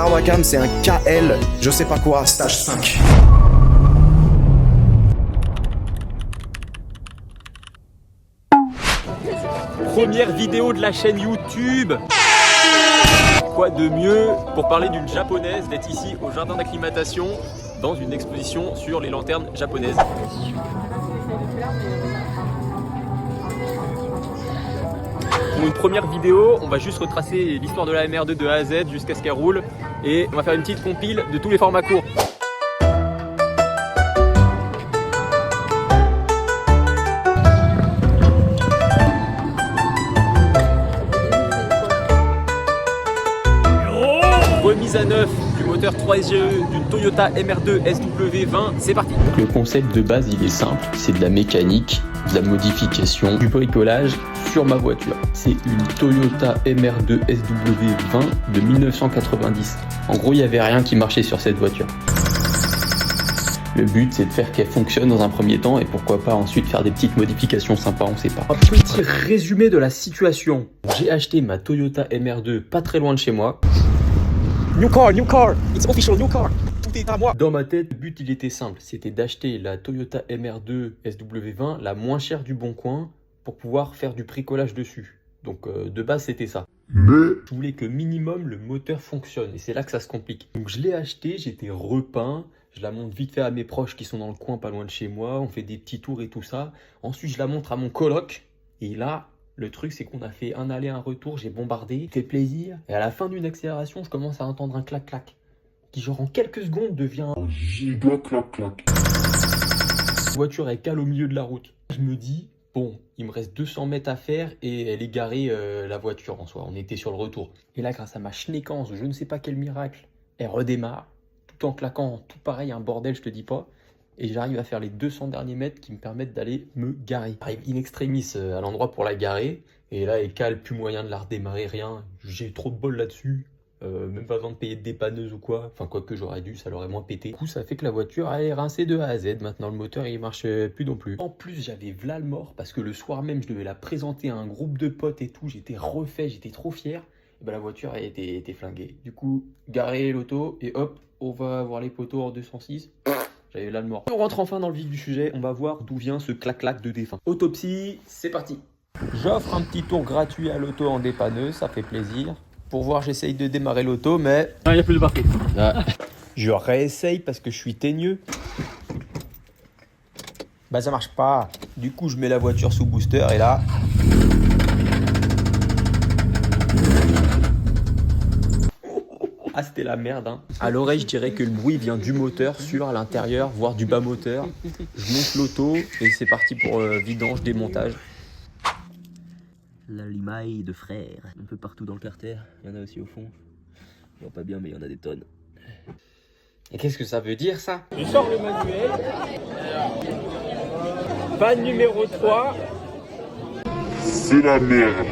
Là, Wacom, c'est un KL, je sais pas quoi, stage 5. Première vidéo de la chaîne YouTube. Quoi de mieux pour parler d'une japonaise d'être ici au jardin d'acclimatation dans une exposition sur les lanternes japonaises. Pour une première vidéo, on va juste retracer l'histoire de la MR2 de A à Z jusqu'à ce qu'elle roule et on va faire une petite compile de tous les formats courts. Remise à neuf du moteur 3SGE d'une Toyota MR2 SW20, c'est parti. Donc le concept de base il est simple, c'est de la mécanique, de la modification, du bricolage sur ma voiture. C'est une Toyota MR2 SW20 de 1990. En gros il n'y avait rien qui marchait sur cette voiture. Le but c'est de faire qu'elle fonctionne dans un premier temps et pourquoi pas ensuite faire des petites modifications sympas, on sait pas. Un petit résumé de la situation. J'ai acheté ma Toyota MR2 pas très loin de chez moi. New car, it's official, new car. Tout est à moi. Dans ma tête, le but il était simple, c'était d'acheter la Toyota MR2 SW20 la moins chère du bon coin pour pouvoir faire du bricolage dessus. Donc de base c'était ça. Mais je voulais que minimum le moteur fonctionne et c'est là que ça se complique. Donc je l'ai acheté, j'étais repeint, je la montre vite fait à mes proches qui sont dans le coin pas loin de chez moi, on fait des petits tours et tout ça. Ensuite je la montre à mon coloc et là... Le truc, c'est qu'on a fait un aller, un retour, j'ai bombardé, fait plaisir. Et à la fin d'une accélération, je commence à entendre un clac-clac. Qui, genre, en quelques secondes, devient un giga clac-clac. La voiture, elle cale au milieu de la route. Je me dis, bon, il me reste 200 mètres à faire et elle est garée, la voiture en soi. On était sur le retour. Et là, grâce à ma schnéquence, je ne sais pas quel miracle, elle redémarre. Tout en claquant, tout pareil, un bordel, je te dis pas. Et j'arrive à faire les 200 derniers mètres qui me permettent d'aller me garer. J'arrive in extremis à l'endroit pour la garer. Et là, elle cale, plus moyen de la redémarrer, rien. J'ai trop de bol là-dessus. Même pas besoin de payer de dépanneuse ou quoi. Enfin, quoi que j'aurais dû, ça l'aurait moins pété. Du coup, ça fait que la voiture, elle est rincée de A à Z. Maintenant, le moteur, il marche plus non plus. En plus, j'avais v'là le mort parce que le soir même, je devais la présenter à un groupe de potes et tout. J'étais refait, j'étais trop fier. Et ben, la voiture, elle était flinguée. Du coup, garer l'auto et hop, on va voir les poteaux en 206. J'avais là le mort. On rentre enfin dans le vif du sujet, on va voir d'où vient ce clac-clac de défunt. Autopsie, c'est parti. J'offre un petit tour gratuit à l'auto en dépanneuse, ça fait plaisir. Pour voir, j'essaye de démarrer l'auto, mais... Il n'y a plus de batterie. Ah. Je réessaye parce que je suis teigneux. Bah ça marche pas. Du coup, je mets la voiture sous booster et là... Ah, c'était la merde, hein. À l'oreille, je dirais que le bruit vient du moteur sur l'intérieur, voire du bas moteur. Je monte l'auto et c'est parti pour vidange, démontage. La limaille de frères, un peu partout dans le carter. Il y en a aussi au fond. Je vois pas bien, mais il y en a des tonnes. Et qu'est-ce que ça veut dire, ça? Je sors le manuel. Panne numéro 3. C'est la merde.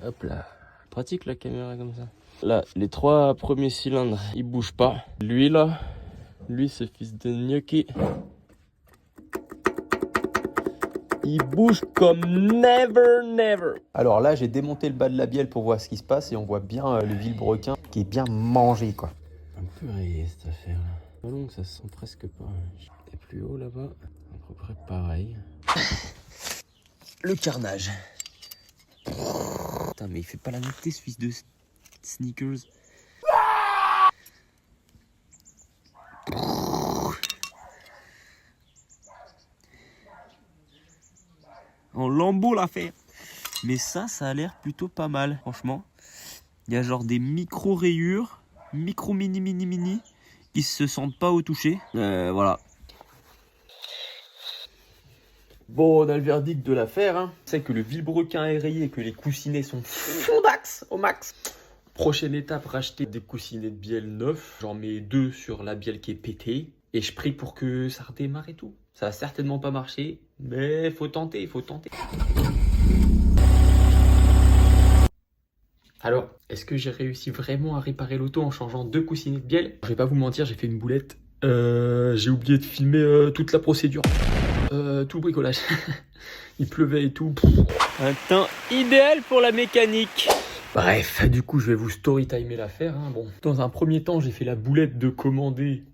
Hop là. Pratique la caméra comme ça. Là, les 3 premiers cylindres, ils bougent pas. Lui là, lui ce fils de gnocchi, il bouge comme never. Alors là, j'ai démonté le bas de la bielle pour voir ce qui se passe et on voit bien le vilebrequin qui est bien mangé, quoi. Un peu rayé cette affaire là. Donc ça se sent presque pas. Et plus haut là-bas, à peu près pareil. Le carnage. Putain, mais il fait pas la montée ce fils de sneakers. En lambeau l'affaire. Mais ça a l'air plutôt pas mal, franchement. Il y a genre des micro rayures, micro mini, qui se sentent pas au toucher. Voilà. Bon, on a le verdict de l'affaire, hein. C'est que le vilebrequin est rayé et que les coussinets sont fondax au max. Prochaine étape, racheter des coussinets de bielle neufs. J'en mets 2 sur la bielle qui est pétée. Et je prie pour que ça redémarre et tout. Ça va certainement pas marcher, mais faut tenter. Alors, est-ce que j'ai réussi vraiment à réparer l'auto en changeant 2 coussinets de bielle? Je vais pas vous mentir, j'ai fait une boulette. J'ai oublié de filmer toute la procédure. Tout le bricolage. Il pleuvait et tout. Un temps idéal pour la mécanique. Bref, du coup, je vais vous storytimer l'affaire. Hein. Bon, dans un premier temps, j'ai fait la boulette de commander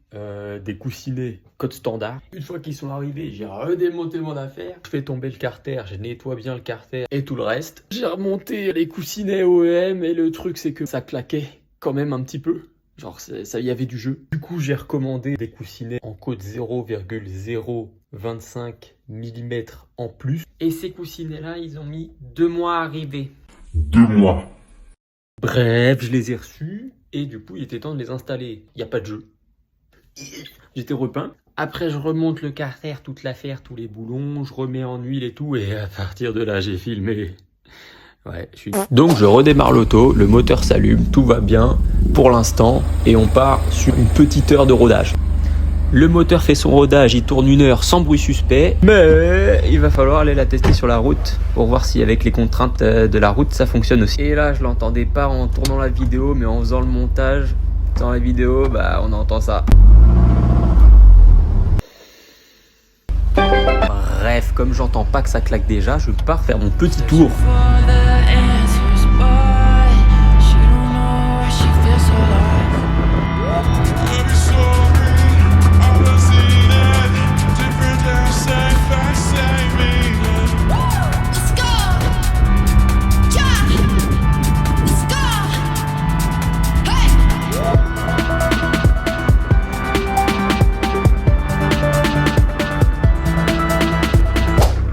des coussinets code standard. Une fois qu'ils sont arrivés, j'ai redémonté mon affaire. Je fais tomber le carter, je nettoie bien le carter et tout le reste. J'ai remonté les coussinets OEM et le truc, c'est que ça claquait quand même un petit peu. Genre, ça y avait du jeu. Du coup, j'ai recommandé des coussinets en code 0,025 mm en plus. Et ces coussinets-là, ils ont mis 2 mois à arriver. 2 mois. Bref, je les ai reçus et du coup, il était temps de les installer. Il n'y a pas de jeu. J'étais repeint. Après, je remonte le carter, toute l'affaire, tous les boulons, je remets en huile et tout. Et à partir de là, j'ai filmé. Ouais, Donc, je redémarre l'auto, le moteur s'allume, tout va bien pour l'instant. Et on part sur une petite heure de rodage. Le moteur fait son rodage, il tourne 1 heure sans bruit suspect. Mais il va falloir aller la tester sur la route pour voir si avec les contraintes de la route, ça fonctionne aussi. Et là, je l'entendais pas en tournant la vidéo, mais en faisant le montage dans la vidéo, bah on entend ça. Bref, comme j'entends pas que ça claque déjà, je pars faire mon petit tour.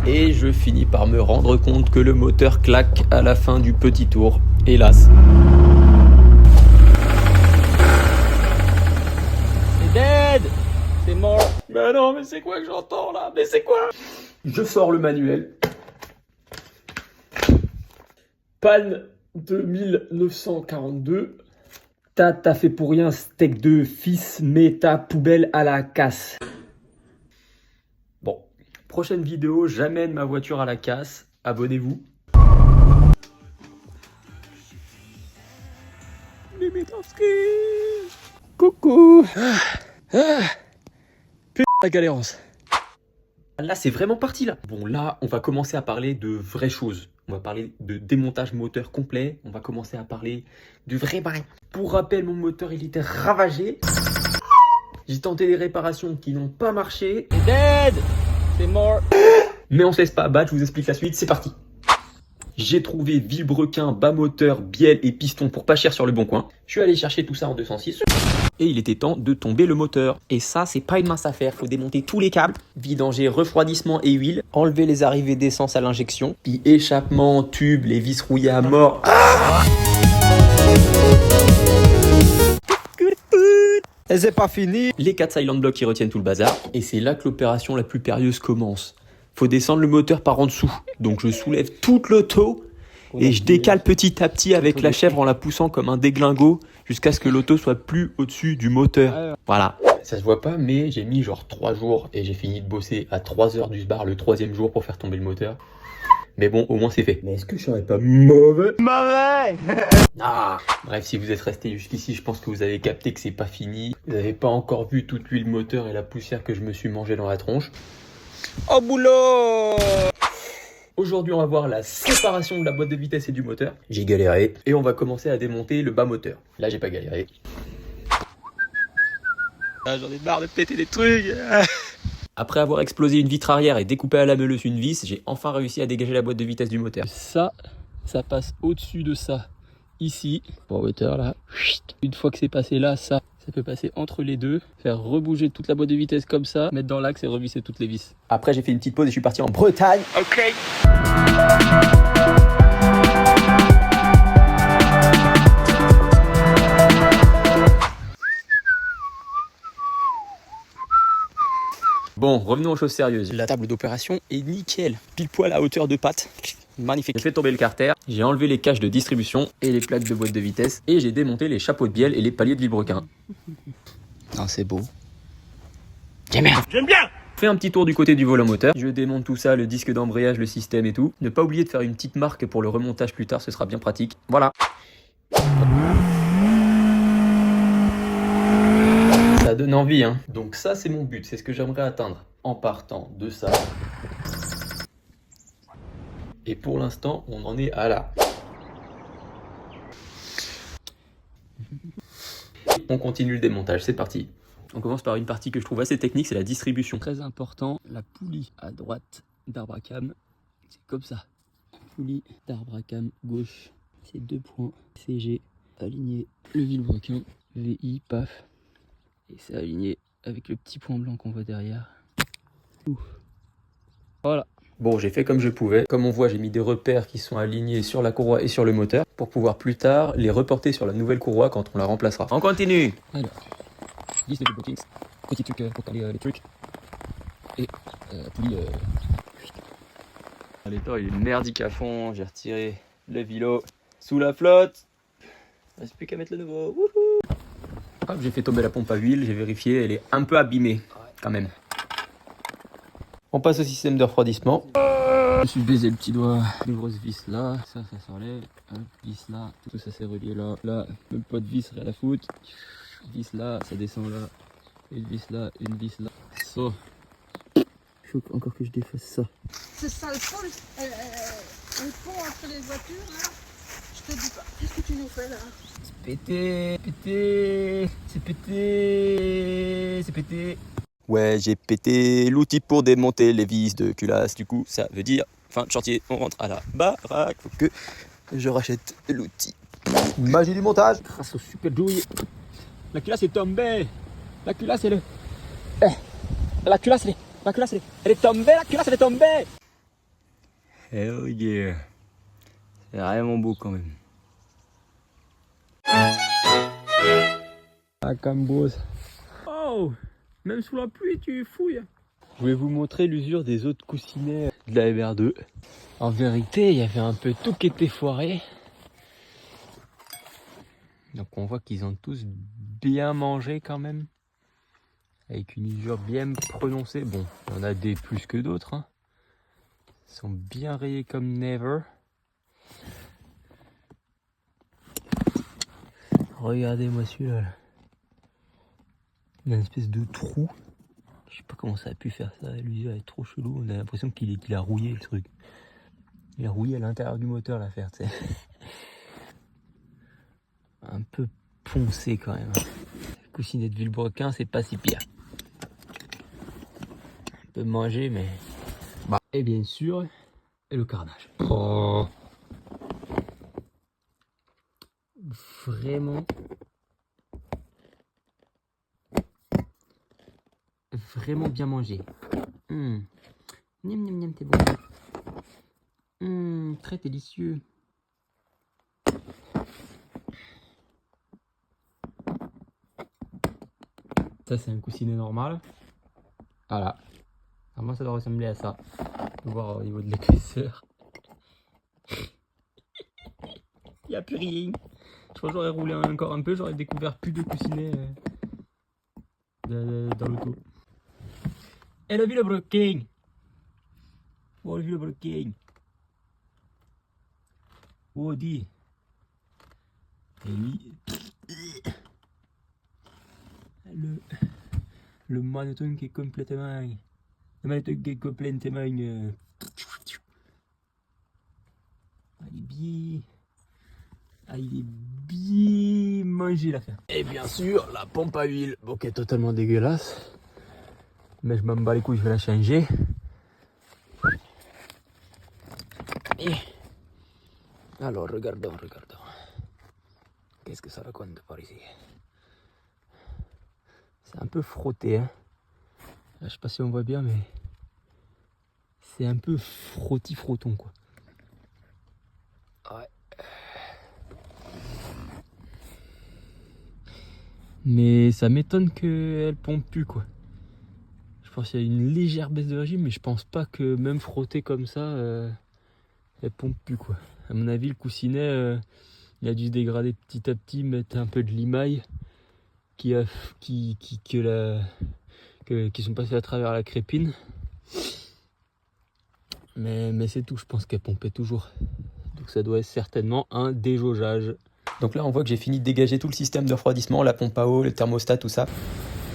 Et je finis par me rendre compte que le moteur claque à la fin du petit tour, hélas. C'est dead. C'est mort. Mais non, mais c'est quoi que j'entends là? Mais c'est quoi? Je sors le manuel. Panne de 1942. T'as fait pour rien, steak de fils, mets ta poubelle à la casse. Bon, prochaine vidéo, j'amène ma voiture à la casse. Abonnez-vous. Coucou. Putain, la galérance. Là, c'est vraiment parti là. Bon, là, on va commencer à parler de vraies choses. On va parler de démontage moteur complet. On va commencer à parler du vrai bail. Pour rappel, mon moteur, il était ravagé. J'ai tenté des réparations qui n'ont pas marché. C'est dead. C'est mort. Mais on se laisse pas abattre, je vous explique la suite, c'est parti. J'ai trouvé vilebrequin, bas moteur, bielle et piston pour pas cher sur le bon coin. Je suis allé chercher tout ça en 206. Et il était temps de tomber le moteur. Et ça, c'est pas une mince affaire. Faut démonter tous les câbles, vidanger, refroidissement et huile, enlever les arrivées d'essence à l'injection, puis échappement, tube, les vis rouillées à mort. Et c'est pas fini. Les 4 silent blocks qui retiennent tout le bazar. Et c'est là que l'opération la plus périlleuse commence. Faut descendre le moteur par en dessous. Donc je soulève toute l'auto et je décale petit à petit avec la chèvre en la poussant comme un déglingo jusqu'à ce que l'auto soit plus au-dessus du moteur. Voilà. Ça se voit pas, mais j'ai mis genre 3 jours et j'ai fini de bosser à 3 heures du bar le 3e jour pour faire tomber le moteur. Mais bon, au moins c'est fait. Mais est-ce que je serais pas mauvais? Mauvais. Ah. Bref, si vous êtes resté jusqu'ici, je pense que vous avez capté que c'est pas fini. Vous n'avez pas encore vu toute l'huile moteur et la poussière que je me suis mangé dans la tronche. Au boulot. Aujourd'hui, on va voir la séparation de la boîte de vitesse et du moteur. J'ai galéré. Et on va commencer à démonter le bas moteur. Là, j'ai pas galéré. Ah, j'en ai marre de péter des trucs. Après avoir explosé une vitre arrière et découpé à la meuleuse une vis, j'ai enfin réussi à dégager la boîte de vitesse du moteur. Ça passe au-dessus de ça. Ici, pour moteur là. Une fois que c'est passé là, ça peut passer entre les deux, faire rebouger toute la boîte de vitesse comme ça, mettre dans l'axe et revisser toutes les vis. Après, j'ai fait une petite pause et je suis parti en Bretagne. Ok. Bon, revenons aux choses sérieuses. La table d'opération est nickel. Pile poil à hauteur de patte. Magnifique. J'ai fait tomber le carter, j'ai enlevé les caches de distribution et les plaques de boîte de vitesse et j'ai démonté les chapeaux de bielle et les paliers de vilebrequin. Non, c'est beau. J'aime bien. Fais un petit tour du côté du volant moteur. Je démonte tout ça, le disque d'embrayage, le système et tout. Ne pas oublier de faire une petite marque pour le remontage plus tard, ce sera bien pratique. Voilà. Ça donne envie, hein. Donc ça, c'est mon but, c'est ce que j'aimerais atteindre en partant de ça. Et pour l'instant, on en est à là. on continue le démontage, c'est parti. On commence par une partie que je trouve assez technique, c'est la distribution. Très important, la poulie à droite d'arbre à cam, c'est comme ça. Poulie d'arbre à cam gauche, c'est 2 points, CG, aligné le vilebrequin, VI, paf, et c'est aligné avec le petit point blanc qu'on voit derrière. Ouf. Voilà. Bon, j'ai fait comme je pouvais. Comme on voit, j'ai mis des repères qui sont alignés sur la courroie et sur le moteur pour pouvoir plus tard les reporter sur la nouvelle courroie quand on la remplacera. On continue. Alors, 10 de bookings, petit truc pour caler les trucs et poulie. L'étang il est merdique à fond, j'ai retiré le vilo sous la flotte. Il ne reste plus qu'à mettre le nouveau. Wouhou. Hop, j'ai fait tomber la pompe à huile, j'ai vérifié, elle est un peu abîmée quand même. On passe au système de refroidissement. Je me suis baisé le petit doigt. Une grosse vis là, ça s'enlève. Hop, vis là, tout ça c'est relié là. Là, même pas de vis, rien à foutre. Vis là, ça descend là. Une vis là, une vis là. Ça. Il faut encore que je défasse ça. Ce sale pont, le pont entre les voitures là, je te dis pas. Qu'est-ce que tu nous fais là? C'est pété, pété, c'est pété, c'est pété. Ouais, j'ai pété l'outil pour démonter les vis de culasse. Du coup, ça veut dire fin de chantier. On rentre à la baraque. Faut que je rachète l'outil. Magie du montage. Grâce au super douille. La culasse est tombée. La culasse elle est... La culasse elle est... La culasse elle est tombée. La culasse elle est tombée. Hell yeah. C'est vraiment beau quand même. La cambose. Oh, même sous la pluie tu fouilles. Je vais vous montrer l'usure des autres coussinets de la MR2. En vérité, il y avait un peu tout qui était foiré. Donc on voit qu'ils ont tous bien mangé quand même. Avec une usure bien prononcée. Bon, il y en a des plus que d'autres. Hein. Ils sont bien rayés comme never. Regardez-moi celui-là. Il y a une espèce de trou. Je sais pas comment ça a pu faire ça. L'usure est trop chelou. On a l'impression qu'il a rouillé le truc. Il a rouillé à l'intérieur du moteur l'affaire, tu sais. Un peu poncé quand même. Le coussinet de vilebrequin, c'est pas si pire. On peut manger, mais... Bah. Et bien sûr, et le carnage. Oh. Vraiment... Vraiment bien mangé. Miam miam miam, t'es bon. Très délicieux. Ça c'est un coussinet normal. Voilà. Normalement ça doit ressembler à ça. On peut voir au niveau de l'épaisseur. Il n'y a plus rien. Je crois que j'aurais roulé encore un peu, j'aurais découvert plus de coussinets dans l'auto. Et le vilebrequin. Oh le vilebrequin. Oh dit. Et lui. Le magnéton qui est complètement. Le magnéton qui est complètement. Il est bien. Il est bien mangé l'affaire. Et bien sûr, la pompe à huile. Bon, qui est totalement dégueulasse. Mais je m'en bats les couilles, je vais la changer. Et alors, regardons. Qu'est-ce que ça raconte par ici? C'est un peu frotté, hein. Là, je sais pas si on voit bien, mais c'est un peu frotton, quoi. Ouais. Mais ça m'étonne qu'elle pompe plus, quoi. Je pense qu'il y a une légère baisse de régime, mais je pense pas que même frotter comme ça, elle pompe plus, quoi. À mon avis, le coussinet, il a dû se dégrader petit à petit, mettre un peu de limaille qui sont passés à travers la crépine. Mais c'est tout, je pense qu'elle pompait toujours. Donc ça doit être certainement un déjaugeage. Donc là, on voit que j'ai fini de dégager tout le système de refroidissement, la pompe à eau, le thermostat, tout ça.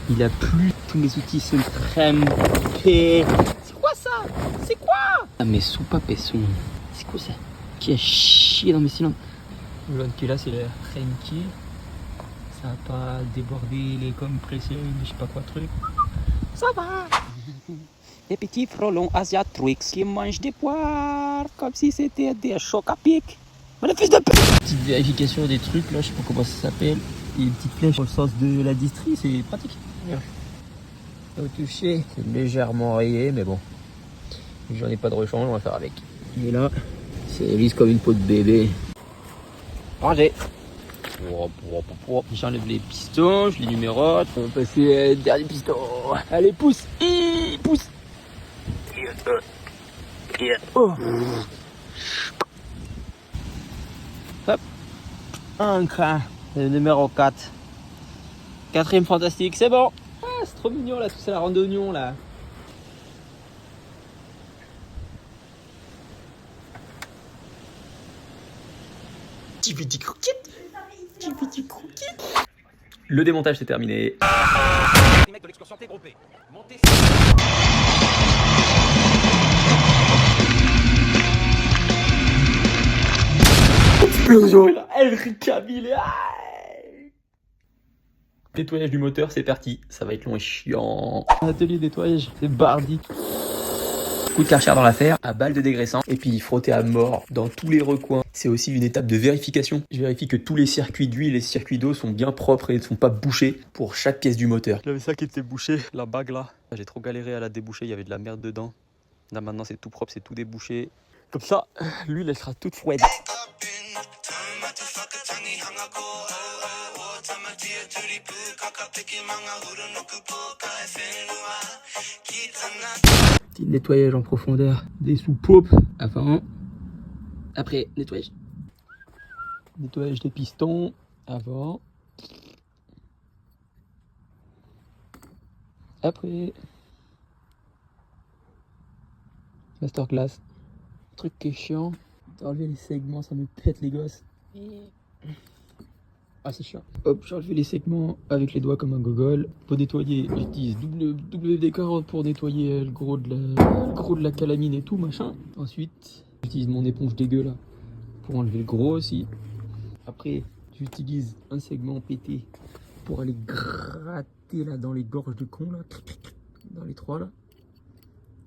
Il a plu, tous mes outils sont trempés. C'est quoi ça? C'est quoi? Ah, mes soupapes sont... C'est quoi ça? Qui a chié dans mes cylindres? Le culasse, il a l'air tranquille. Ça a pas débordé les compresseurs, je sais pas quoi truc. Ça va. Des petits frelons asiatiques qui mangent des poires comme si c'était des chocs à pic. Mais le fils de pute. Petite vérification des trucs là, je sais pas comment ça s'appelle. Et une petite flèche au sens de la distrie, c'est pratique. Au toucher, c'est légèrement rayé, mais bon. J'en ai pas de rechange, on va faire avec. Et là, c'est lisse comme une peau de bébé. Rangé. J'enlève les pistons, je les numérote. On va passer dernier piston. Allez, pousse. Pousse. Oh. Hop. Encre. Le numéro 4. Quatrième fantastique, c'est bon. Ah, c'est trop mignon là, tout ça, la ronde d'oignon là. Petit croquette. Petit croquette. Le démontage c'est terminé. Explosion, elle ricabile. Nettoyage du moteur, c'est parti. Ça va être long et chiant. Atelier de nettoyage, c'est bardi. Coup de Karcher dans l'affaire, à balle de dégraissant, et puis frotter à mort dans tous les recoins. C'est aussi une étape de vérification. Je vérifie que tous les circuits d'huile et les circuits d'eau sont bien propres et ne sont pas bouchés pour chaque pièce du moteur. J'avais ça qui était bouché, la bague là. J'ai trop galéré à la déboucher, il y avait de la merde dedans. Là maintenant c'est tout propre, c'est tout débouché. Comme ça, l'huile elle sera toute froide. Petit nettoyage en profondeur des soupapes avant. Après, nettoyage. Nettoyage des pistons avant. Après. Masterclass. Truc qui est chiant. Enlever les segments, ça me pète les gosses. Ah, c'est chiant. Hop, j'ai enlevé les segments avec les doigts comme un gogol. Pour nettoyer, j'utilise WD-40 pour nettoyer le gros de la calamine et tout, machin. Ensuite, j'utilise mon éponge dégueu là pour enlever le gros aussi. Après, j'utilise un segment pété pour aller gratter là dans les gorges de con là. Dans les trois là.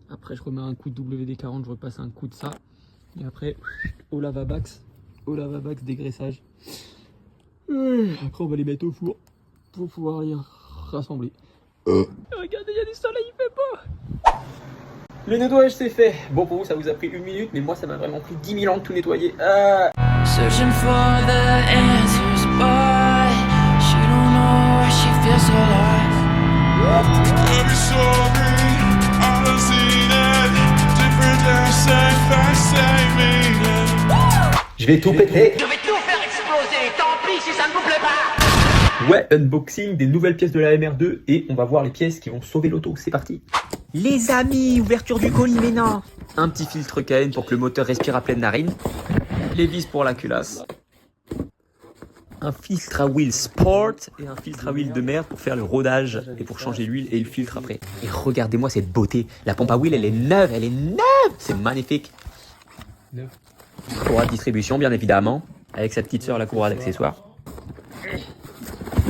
Après, je remets un coup de WD-40, je repasse un coup de ça. Et après, au lavabax dégraissage. Après on va les mettre au four pour pouvoir les rassembler. Regardez, il y a du soleil, il fait beau. Le nettoyage c'est fait. Bon, pour vous ça vous a pris 1 minute, mais moi ça m'a vraiment pris 10 000 ans de tout nettoyer. Searching for the answers, but she don't know where she feels alive. Every story I've seen it, different as same meaning. Je vais tout péter. Je vais tout faire exploser, tant pis si ça ne vous plaît pas. Ouais, unboxing des nouvelles pièces de la MR2 et on va voir les pièces qui vont sauver l'auto. C'est parti. Les amis, ouverture du colis, mais non. Un petit filtre KN pour que le moteur respire à pleine narine. Les vis pour la culasse. Un filtre à huile sport et un filtre à huile de mer pour faire le rodage et pour changer l'huile et le filtre après. Et regardez-moi cette beauté. La pompe à huile, elle est neuve, C'est magnifique. Courroie de distribution, bien évidemment, avec sa petite sœur, la courroie d'accessoires.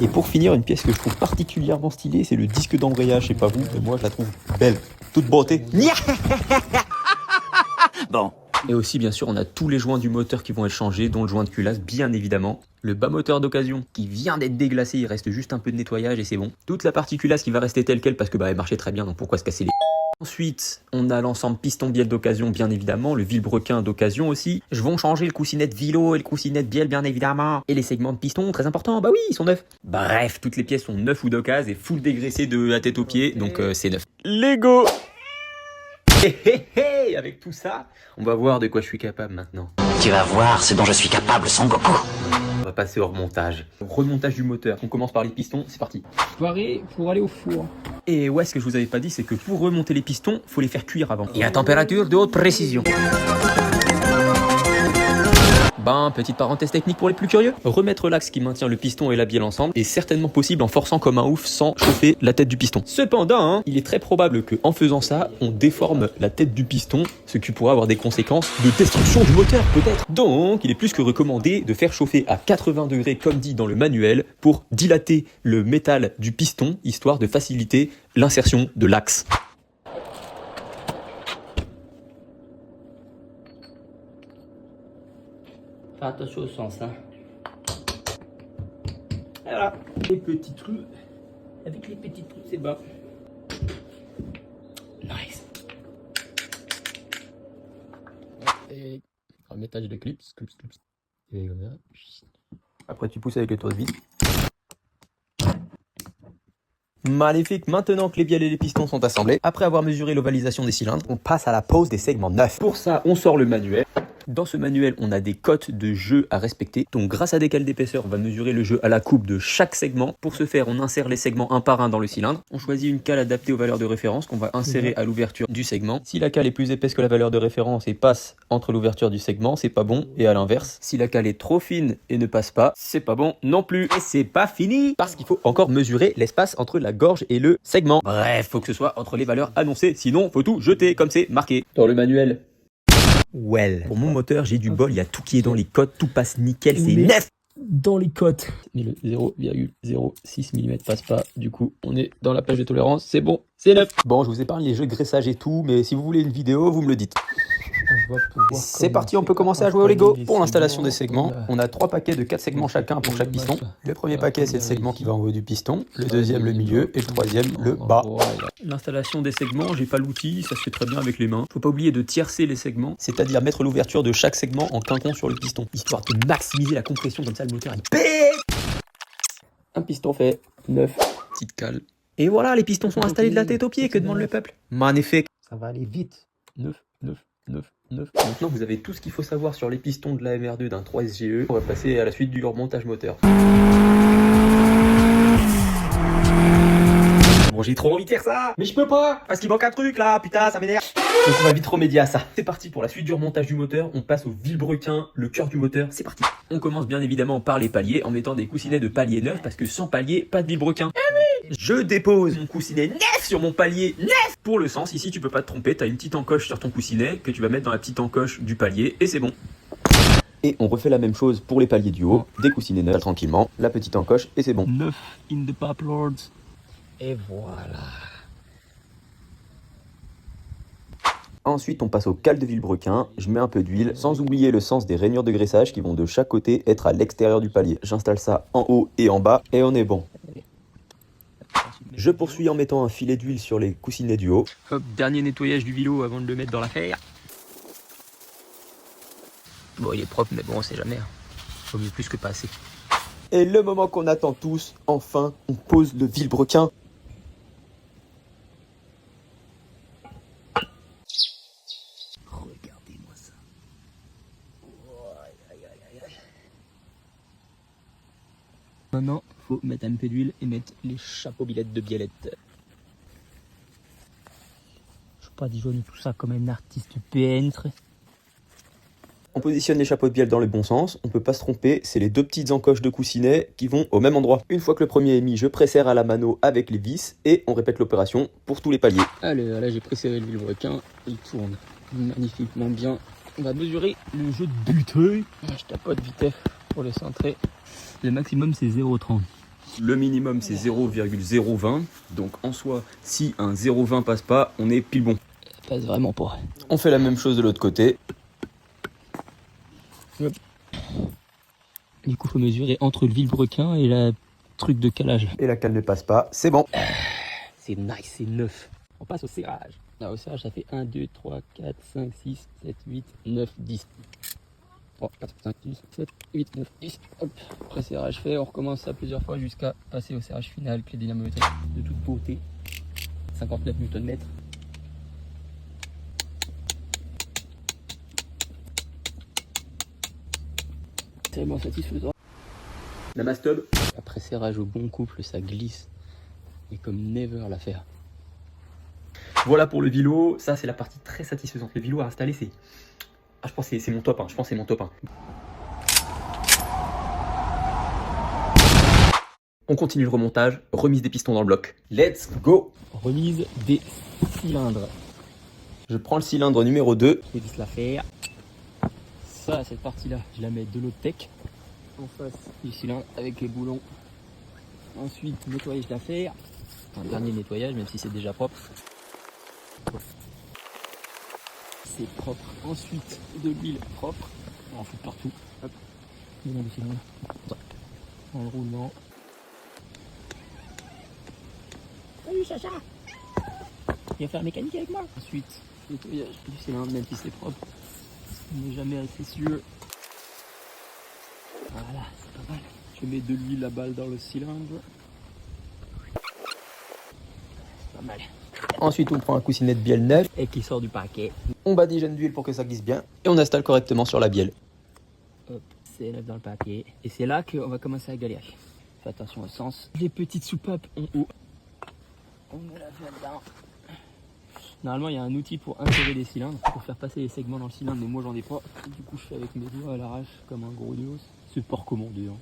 Et pour finir, une pièce que je trouve particulièrement stylée, c'est le disque d'embrayage. Je sais pas vous, mais moi je la trouve belle. Toute beauté. Bon. Et aussi, bien sûr, on a tous les joints du moteur qui vont être changés, dont le joint de culasse, bien évidemment. Le bas moteur d'occasion qui vient d'être déglacé, il reste juste un peu de nettoyage et c'est bon. Toute la partie culasse qui va rester telle quelle parce que elle marchait très bien, donc pourquoi se casser les... Ensuite, on a l'ensemble piston bielle d'occasion, bien évidemment, le vilebrequin d'occasion aussi. Je vais changer le coussinet Vilo et le coussinet bielle, bien évidemment. Et les segments de piston, très important, bah oui, ils sont neufs. Bref, toutes les pièces sont neuves ou d'occasion et full dégraissées de la tête aux pieds, donc c'est neuf. Lego. Avec tout ça, on va voir de quoi je suis capable maintenant. Tu vas voir ce dont je suis capable, Son Goku. On va passer au remontage. Remontage du moteur. On commence par les pistons, c'est parti. Pareil pour aller au four. Et ouais, ce que je vous avais pas dit, c'est que pour remonter les pistons, faut les faire cuire avant. Et à température de haute précision. Ben, petite parenthèse technique pour les plus curieux. Remettre l'axe qui maintient le piston et la bielle ensemble est certainement possible en forçant comme un ouf sans chauffer la tête du piston. Cependant, il est très probable que en faisant ça, on déforme la tête du piston, ce qui pourrait avoir des conséquences de destruction du moteur peut-être. Donc, il est plus que recommandé de faire chauffer à 80 degrés comme dit dans le manuel pour dilater le métal du piston, histoire de faciliter l'insertion de l'axe. Fais attention au sens, hein. Et voilà, les petits trous. Avec les petits trous, c'est bas. Nice. Et remettage de clips. Et comme ça. Après, tu pousses avec le tour de vis. Magnifique, maintenant que les bielles et les pistons sont assemblés, après avoir mesuré l'ovalisation des cylindres, on passe à la pose des segments neufs. Pour ça, on sort le manuel. Dans ce manuel, on a des cotes de jeu à respecter. Donc grâce à des cales d'épaisseur, on va mesurer le jeu à la coupe de chaque segment. Pour ce faire, on insère les segments un par un dans le cylindre. On choisit une cale adaptée aux valeurs de référence qu'on va insérer à l'ouverture du segment. Si la cale est plus épaisse que la valeur de référence et passe entre l'ouverture du segment, c'est pas bon. Et à l'inverse, si la cale est trop fine et ne passe pas, c'est pas bon non plus. Et c'est pas fini, parce qu'il faut encore mesurer l'espace entre la gorge et le segment. Bref, faut que ce soit entre les valeurs annoncées, sinon faut tout jeter comme c'est marqué dans le manuel. Pour mon moteur, j'ai du bol, il y a tout qui est dans les cotes, tout passe nickel, c'est neuf. Dans les cotes. Mais le 0,06 mm passe pas. Du coup, on est dans la plage de tolérance. C'est bon, c'est neuf. Bon, je vous épargne les jeux de graissage et tout, mais si vous voulez une vidéo, vous me le dites. C'est parti, on peut commencer à jouer au Lego. Pour l'installation des segments, on a 3 paquets de 4 segments chacun pour chaque piston. Le premier paquet, c'est le segment qui va en haut du piston. Le deuxième, le milieu. Et le troisième, le bas. L'installation des segments, j'ai pas l'outil, ça se fait très bien avec les mains. Faut pas oublier de tiercer les segments, c'est-à-dire mettre l'ouverture de chaque segment en quinconce sur le piston, histoire de maximiser la compression, comme ça le moteur il pète. Un piston fait 9. Petite cale. Et voilà, les pistons sont installés de la tête aux pieds, que demande le peuple? Magnifique. Ça va aller vite. 9. Maintenant vous avez tout ce qu'il faut savoir sur les pistons de la MR2 d'un 3SGE. On va passer à la suite du remontage moteur. Bon, j'ai trop envie de faire ça, mais je peux pas, parce qu'il manque un truc là, putain, ça m'énerve. Donc on va vite remédier à ça. C'est parti pour la suite du remontage du moteur. On passe au vilebrequin, le cœur du moteur. C'est parti. On commence bien évidemment par les paliers en mettant des coussinets de palier neuf, parce que sans palier, pas de vilebrequin. Je dépose mon coussinet neuf sur mon palier neuf. Pour le sens, ici tu peux pas te tromper, t'as une petite encoche sur ton coussinet que tu vas mettre dans la petite encoche du palier et c'est bon. Et on refait la même chose pour les paliers du haut, des coussinets neufs tranquillement, la petite encoche et c'est bon. 9 in the pap lords. Et voilà. Ensuite, on passe au cale de vilebrequin. Je mets un peu d'huile, sans oublier le sens des rainures de graissage qui vont de chaque côté être à l'extérieur du palier. J'installe ça en haut et en bas et on est bon. Je poursuis en mettant un filet d'huile sur les coussinets du haut. Hop, dernier nettoyage du vélo avant de le mettre dans l'affaire. Bon, il est propre, mais bon, on sait jamais. Faut mieux plus que pas assez. Et le moment qu'on attend tous, enfin, on pose le vilebrequin. Regardez-moi ça. Maintenant, faut mettre un peu d'huile et mettre les chapeaux billettes de biellette. Je sais pas disjoigner tout ça comme un artiste peintre. On positionne les chapeaux de bielle dans le bon sens, on peut pas se tromper, c'est les 2 petites encoches de coussinets qui vont au même endroit. Une fois que le premier est mis, je presserre à la mano avec les vis et on répète l'opération pour tous les paliers. Allez, là j'ai pressé le vilebrequin, il tourne magnifiquement bien. On va mesurer le jeu de buteuil. Je tapote vite pour le centrer. Le maximum c'est 0,30. Le minimum c'est 0,020, donc en soi, si un 0,20 passe pas, on est pile bon. Ça passe vraiment pas. On fait la même chose de l'autre côté. Hop. Du coup, faut mesurer entre le vilebrequin et la truc de calage. Et la cale ne passe pas, c'est bon. C'est nice, c'est neuf. On passe au serrage. Là, au serrage, ça fait 1, 2, 3, 4, 5, 6, 7, 8, 9, 10. 3, 4, 5, 6, 7, 8, 9, 10. Hop. Après serrage fait, on recommence ça plusieurs fois jusqu'à passer au serrage final, clé dynamométrique de toute beauté. 59 Nm. Tellement satisfaisant. La mastub. Après serrage au bon couple, ça glisse. Et comme never la faire. Voilà pour le vilo, ça c'est la partie très satisfaisante. Le vilo à installer, c'est... Ah, je pense que c'est mon top 1, On continue le remontage, remise des pistons dans le bloc. Let's go! Remise des cylindres. Je prends le cylindre numéro 2. Je vais la faire. Ça, cette partie-là, je la mets de l'autre tech. En face du cylindre avec les boulons. Ensuite, nettoyage d'affaires. Un dernier nettoyage, même si c'est déjà propre. C'est propre. Ensuite, de l'huile propre. On en fout partout. Hop. Dedans du cylindre. Dans le roulement. Salut Chacha! Viens faire mécanique avec moi. Ensuite, nettoyage du cylindre, même si c'est propre. On n'est jamais assez sûr. Voilà, c'est pas mal. Je mets de l'huile à balle dans le cylindre. C'est pas mal. Ensuite, on prend un coussinet de bielle neuf. Et qui sort du paquet. On badigeonne d'huile pour que ça glisse bien. Et on installe correctement sur la bielle. Hop, c'est neuf dans le paquet. Et c'est là qu'on va commencer à galérer. Fais attention au sens. Les petites soupapes en haut. On met la fait là-dedans. Normalement, il y a un outil pour insérer les cylindres, pour faire passer les segments dans le cylindre, mais moi j'en ai pas. Du coup, je fais avec mes doigts à l'arrache, comme un gros dios. C'est pas recommandé. Hein.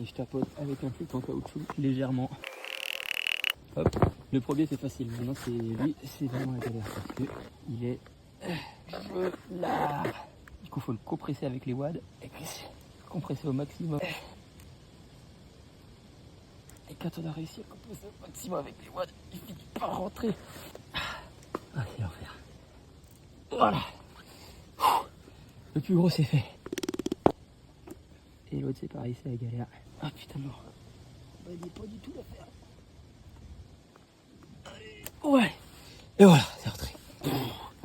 Et je tapote avec un truc en caoutchouc, légèrement. Hop. Le premier, c'est facile. Maintenant, c'est lui, c'est vraiment la galère parce que il est là. Du coup, il faut le compresser avec les wads. Et puis, compresser au maximum. Et quand on a réussi à compresser au maximum avec les wads, il finit par rentrer. Ah, c'est l'enfer. Voilà. Le plus gros, c'est fait. Et l'autre, c'est pareil, c'est la galère. Ah putain, mort. Bah, il n'est pas du tout l'affaire. Ouais. Et voilà, c'est rentré.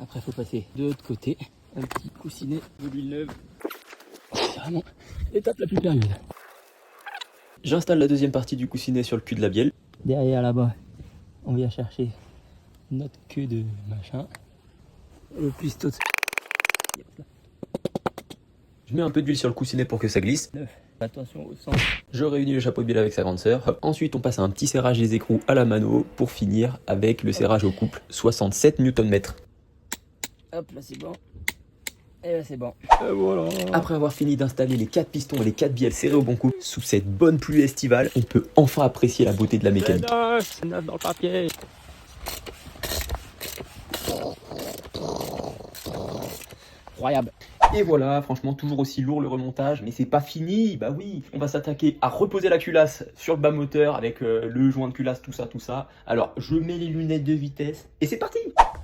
Après, il faut passer de l'autre côté. Un petit coussinet de l'huile neuve. C'est vraiment l'étape la plus périlleuse. J'installe la deuxième partie du coussinet sur le cul de la bielle. Derrière là-bas, on vient chercher notre queue de machin. Le piston. Je mets un peu d'huile sur le coussinet pour que ça glisse. Attention au centre. Je réunis le chapeau de bielle avec sa grande sœur. Hop. Ensuite, on passe à un petit serrage des écrous à la mano pour finir avec le serrage au couple, 67 Nm. Hop, là c'est bon. Et là c'est bon. Et voilà. Après avoir fini d'installer les 4 pistons et les 4 bielles serrées au bon couple, sous cette bonne pluie estivale, on peut enfin apprécier la beauté de la mécanique. C'est neuf dans le papier. Incroyable. Et voilà, franchement, toujours aussi lourd le remontage, mais c'est pas fini, bah oui. On va s'attaquer à reposer la culasse sur le bas moteur avec le joint de culasse, tout ça. Alors, je mets les lunettes de vitesse et c'est parti.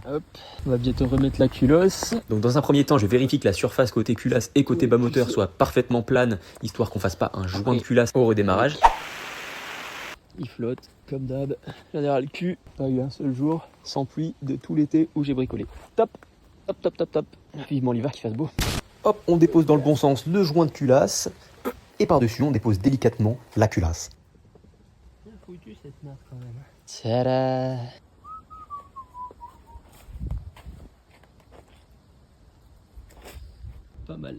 Hop, on va bientôt remettre la culosse. Donc dans un premier temps, je vérifie que la surface côté culasse et côté bas moteur soit parfaitement plane, histoire qu'on fasse pas un joint de culasse au redémarrage. Il flotte, comme d'hab. J'en ai ras le cul. Pas eu un seul jour sans pluie de tout l'été où j'ai bricolé. Top, top, top, top, top. Vivement l'hiver qui fasse beau. Hop, on dépose dans le bon sens le joint de culasse. Et par-dessus, on dépose délicatement la culasse. Bien foutu cette merde quand même. Tada. Pas mal.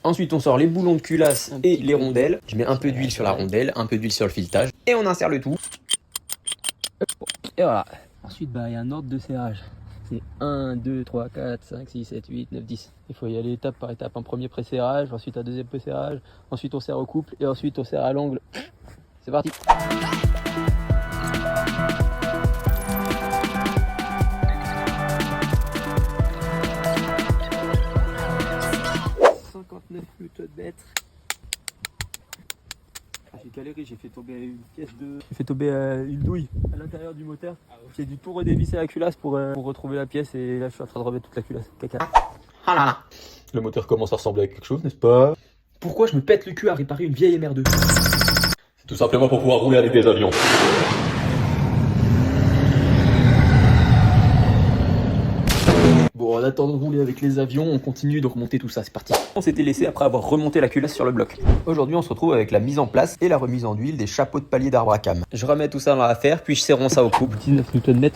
Ensuite, on sort les boulons de culasse et les rondelles. Je mets un peu d'huile sur la rondelle, un peu d'huile sur le filetage. Et on insère le tout. Et voilà. Ensuite, il y a un ordre de serrage. C'est 1, 2, 3, 4, 5, 6, 7, 8, 9, 10. Il faut y aller étape par étape. Un premier pré-serrage, ensuite un deuxième pré-serrage, ensuite on serre au couple et ensuite on serre à l'angle. C'est parti. Nm. J'ai galéré, j'ai fait tomber une pièce de... J'ai fait tomber une douille à l'intérieur du moteur. J'ai dû tout redévisser la culasse pour retrouver la pièce et là je suis en train de remettre toute la culasse. Caca. Ah là là. Le moteur commence à ressembler à quelque chose, n'est-ce pas? Pourquoi je me pète le cul à réparer une vieille MR2? C'est tout simplement pour pouvoir rouler avec des avions. Bon, en attendant de rouler avec les avions, on continue de remonter tout ça, c'est parti. On s'était laissé après avoir remonté la culasse sur le bloc. Aujourd'hui, on se retrouve avec la mise en place et la remise en huile des chapeaux de palier d'arbre à cam. Je remets tout ça dans l'affaire, puis je serre ça au couple. 19 Nm.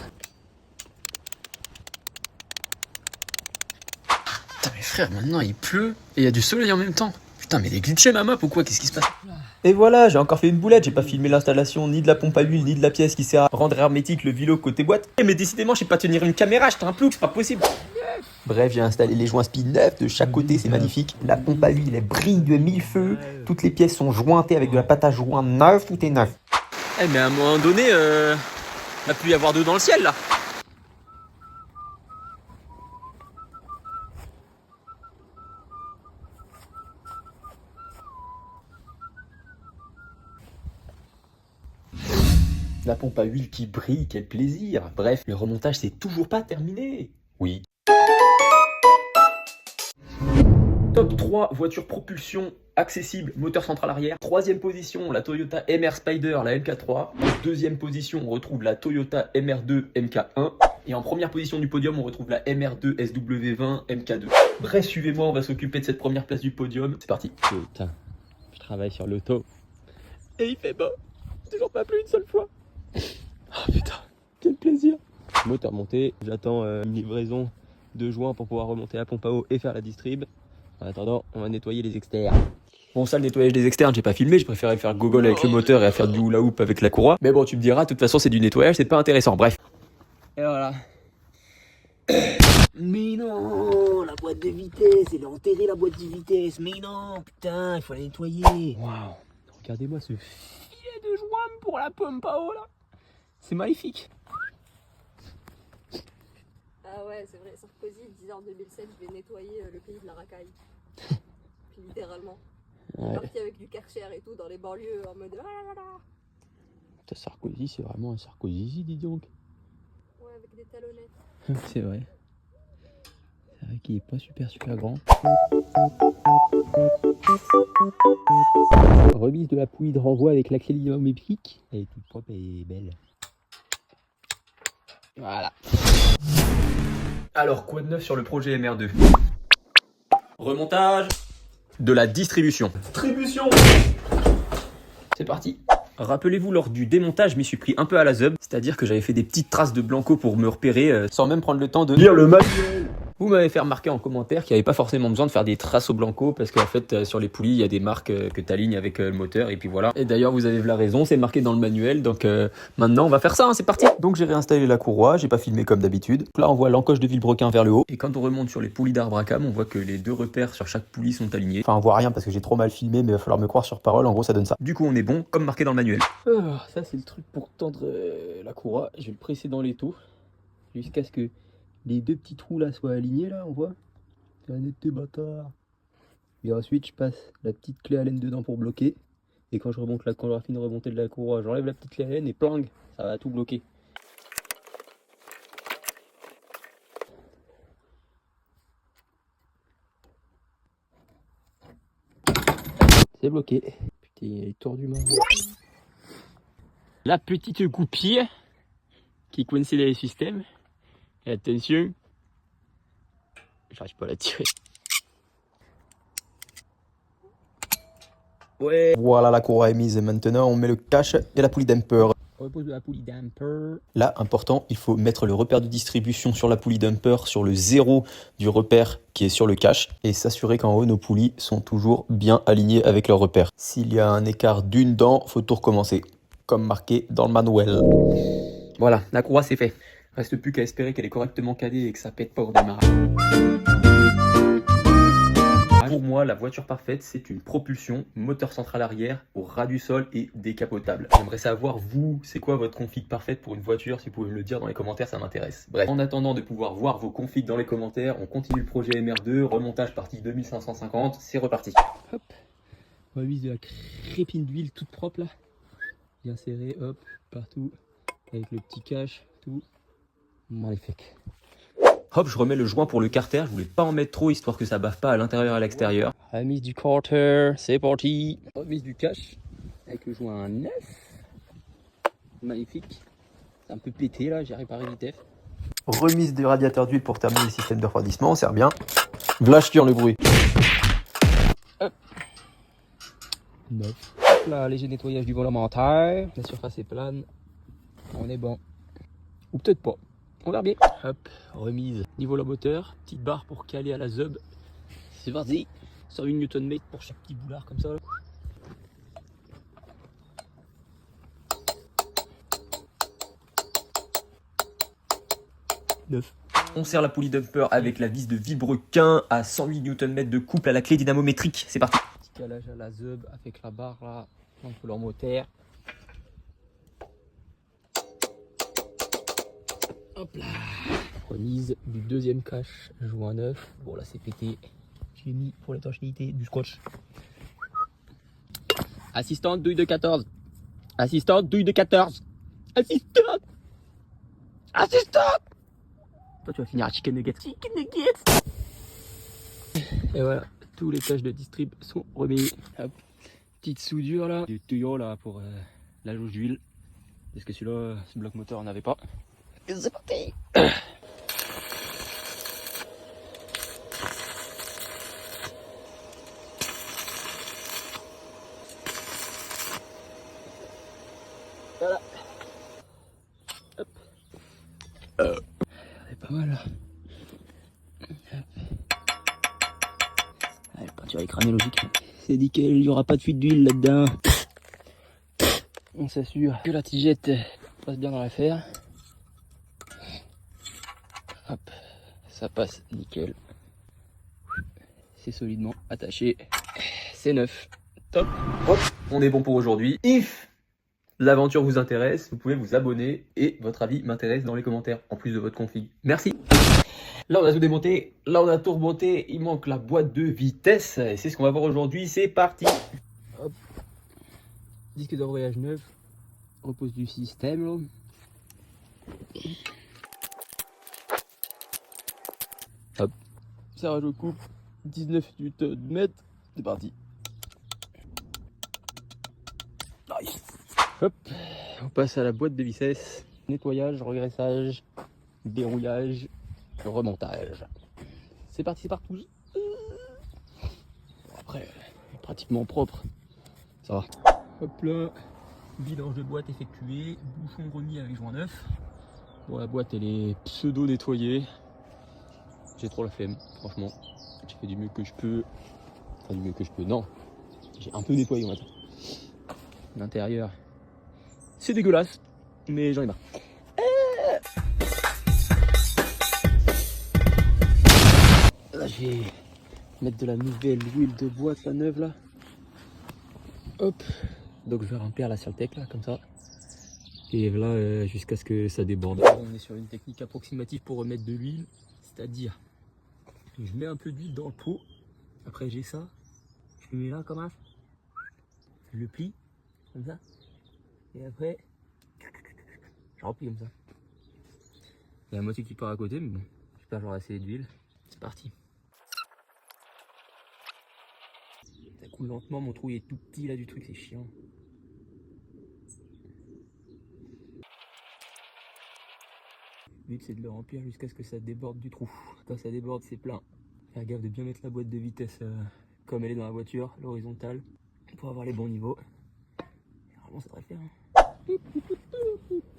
Putain mais frère, maintenant il pleut et il y a du soleil en même temps. Putain mais les glitchés ma map ou quoi? Qu'est-ce qui se passe? Et voilà, j'ai encore fait une boulette, j'ai pas filmé l'installation ni de la pompe à huile ni de la pièce qui sert à rendre hermétique le vilo côté boîte. Mais décidément je sais pas tenir une caméra, j'étais un plouc, c'est pas possible. neufs. Bref, j'ai installé les joints speed neufs de chaque côté, c'est magnifique. La pompe à huile, elle brille de mille feux. Toutes les pièces sont jointées avec de la pâte à joint neuf, tout est neuf. Eh mais à un moment donné, il va plus y avoir d'eau dans le ciel là. La pompe à huile qui brille, quel plaisir. Bref, le remontage c'est toujours pas terminé. Oui. Top 3, voiture propulsion accessible, moteur central arrière. Troisième position, la Toyota MR Spider, la MK3. En deuxième position, on retrouve la Toyota MR2 MK1. Et en première position du podium, on retrouve la MR2 SW20 MK2. Bref, suivez-moi, on va s'occuper de cette première place du podium. C'est parti. Putain, je travaille sur l'auto. Et il fait beau. Toujours pas plu une seule fois. Oh putain, quel plaisir. Moteur monté, j'attends une livraison de joints pour pouvoir remonter la pompe à eau et faire la distrib. En attendant, on va nettoyer les externes. Bon, ça, le nettoyage des externes, j'ai pas filmé, je préférais faire gogol avec le moteur et à faire du hula hoop avec la courroie. Mais bon, tu me diras, de toute façon, c'est du nettoyage, c'est pas intéressant. Bref. Et voilà. Mais non, la boîte de vitesse, elle est enterrée la boîte de vitesse. Mais non, putain, il faut la nettoyer. Waouh, regardez-moi ce filet de joint pour la pompe à eau là. C'est magnifique. Ah ouais, c'est vrai, Sarkozy disait en 2007, je vais nettoyer le pays de la racaille. Puis littéralement. Il est parti avec du Karcher et tout dans les banlieues en mode ah là là. Putain, Sarkozy, c'est vraiment un Sarkozy, dis donc. Ouais, avec des talonnettes. C'est vrai. C'est vrai qu'il est pas super grand. Remise de la poulie de renvoi avec la clé dynamique. Elle est toute propre et belle. Voilà. Alors, quoi de neuf sur le projet MR2? Remontage de la distribution. C'est parti. Rappelez-vous, lors du démontage, je m'y suis pris un peu à la zeub, c'est-à-dire que j'avais fait des petites traces de blanco pour me repérer sans même prendre le temps de lire le manuel. Vous m'avez fait remarquer en commentaire qu'il n'y avait pas forcément besoin de faire des traces au blanco parce qu'en fait sur les poulies il y a des marques que tu alignes avec le moteur et puis voilà. Et d'ailleurs vous avez la raison, c'est marqué dans le manuel, donc maintenant on va faire ça, hein, c'est parti. Donc j'ai réinstallé la courroie, j'ai pas filmé comme d'habitude. Là on voit l'encoche de vilebrequin vers le haut. Et quand on remonte sur les poulies d'arbre à cam, on voit que les deux repères sur chaque poulie sont alignés. Enfin on voit rien parce que j'ai trop mal filmé, mais il va falloir me croire sur parole, en gros ça donne ça. Du coup on est bon, comme marqué dans le manuel. Alors, ça c'est le truc pour tendre la courroie. Je vais le presser dans l'étau jusqu'à ce que les deux petits trous là soient alignés là, on voit. C'est un été bâtard. Et ensuite je passe la petite clé Allen dedans pour bloquer. Et quand je remonte là, quand j'aurai fini de remonter de la courroie, j'enlève la petite clé Allen et plang, ça va tout bloquer. C'est bloqué. Putain, il est tordu man. La petite goupille qui est coincée dans les systèmes. Et attention, j'arrive pas à la tirer. Ouais. Voilà, la courroie est mise et maintenant on met le cache et la poulie damper. On repose la poulie damper. Là, important, il faut mettre le repère de distribution sur la poulie damper sur le 0 du repère qui est sur le cache et s'assurer qu'en haut nos poulies sont toujours bien alignées avec leur repère. S'il y a un écart d'une dent, faut tout recommencer, comme marqué dans le manuel. Voilà, la courroie c'est fait. Reste plus qu'à espérer qu'elle est correctement calée et que ça pète pas au démarrage. Pour moi, la voiture parfaite, c'est une propulsion, moteur central arrière, au ras du sol et décapotable. J'aimerais savoir, vous, c'est quoi votre config parfaite pour une voiture? Si vous pouvez me le dire dans les commentaires, ça m'intéresse. Bref, en attendant de pouvoir voir vos configs dans les commentaires, on continue le projet MR2, remontage partie 2550, c'est reparti. Hop, remise de la crépine d'huile toute propre là. Bien serré, hop, partout, avec le petit cache, tout. Magnifique. Hop, je remets le joint pour le carter, je voulais pas en mettre trop histoire que ça baffe pas à l'intérieur et à l'extérieur. Remise du carter, c'est parti. Remise du cache avec le joint neuf. Magnifique. C'est un peu pété là, j'ai réparé vitesse. Remise du radiateur d'huile pour terminer le système de refroidissement, on sert bien. Vlachture le bruit. Hop. Neuf. Hop là, léger nettoyage du volontaire. La surface est plane. On est bon. Ou peut-être pas. On verra bien. Hop, remise. Niveau la moteur, petite barre pour caler à la zeub. C'est parti. 108 Nm pour chaque petit boulard comme ça. Là. Neuf. On serre la poulie dumper avec la vis de Vibrequin à 108 Nm de couple à la clé dynamométrique. C'est parti. Petit calage à la zeub avec la barre là, entre leur moteur. Hop là. Remise du deuxième cache, joint neuf. Bon là c'est pété. J'ai mis pour l'étanchéité du scotch. Assistante douille de 14. Assistante douille de 14. Assistante. Assistante. Toi tu vas finir à chicken nuggets. Chicken nuggets. Et voilà, tous les caches de distrib sont remis. Hop. Petite soudure là. Du tuyau là pour la jauge d'huile. Parce que celui-là, ce bloc moteur on n'avait pas. Et c'est parti. Voilà. Hop. C'est pas mal là. Allez, peinture écranée logique. C'est nickel, il n'y aura pas de fuite d'huile là-dedans. On s'assure que la tigette passe bien dans l'affaire. Hop, ça passe nickel. C'est solidement attaché. C'est neuf. Top. Hop, on est bon pour aujourd'hui. If l'aventure vous intéresse, vous pouvez vous abonner et votre avis m'intéresse dans les commentaires, en plus de votre config. Merci. Là on a tout démonté, là on a tout remonté, il manque la boîte de vitesse, et c'est ce qu'on va voir aujourd'hui, c'est parti. Hop. Disque d'embrayage neuf, repose du système là. Hop, serrage au couple, 19 Nm, c'est parti. Nice. Hop, on passe à la boîte de vitesse, nettoyage, regraissage, dérouillage, remontage. C'est parti, c'est parti. Après, pratiquement propre, ça va. Hop là, vidange de boîte effectué, bouchon remis avec joint neuf. Bon, la boîte elle est pseudo nettoyée. J'ai trop la flemme, franchement. J'ai fait du mieux que je peux. Enfin, du mieux que je peux, non. J'ai un peu nettoyé, on va dire. L'intérieur, c'est dégueulasse, mais j'en ai marre. Là, je vais mettre de la nouvelle huile de boîte, la neuve là. Hop. Donc, je vais remplir la Cialtech là, comme ça. Et là, jusqu'à ce que ça déborde. On est sur une technique approximative pour remettre de l'huile, c'est-à-dire, je mets un peu d'huile dans le pot. Après, j'ai ça. Je le mets là, comme ça. Je le plie, comme ça. Et après, je remplis comme ça. Il y a la moitié qui part à côté, mais bon, j'espère que j'aurai assez d'huile. C'est parti. Ça coule lentement, mon trou il est tout petit là du truc, c'est chiant. Le but c'est de le remplir jusqu'à ce que ça déborde du trou. Quand ça déborde, c'est plein. Faire gaffe de bien mettre la boîte de vitesse comme elle est dans la voiture, l'horizontale, pour avoir les bons niveaux. Et vraiment ça devrait le faire.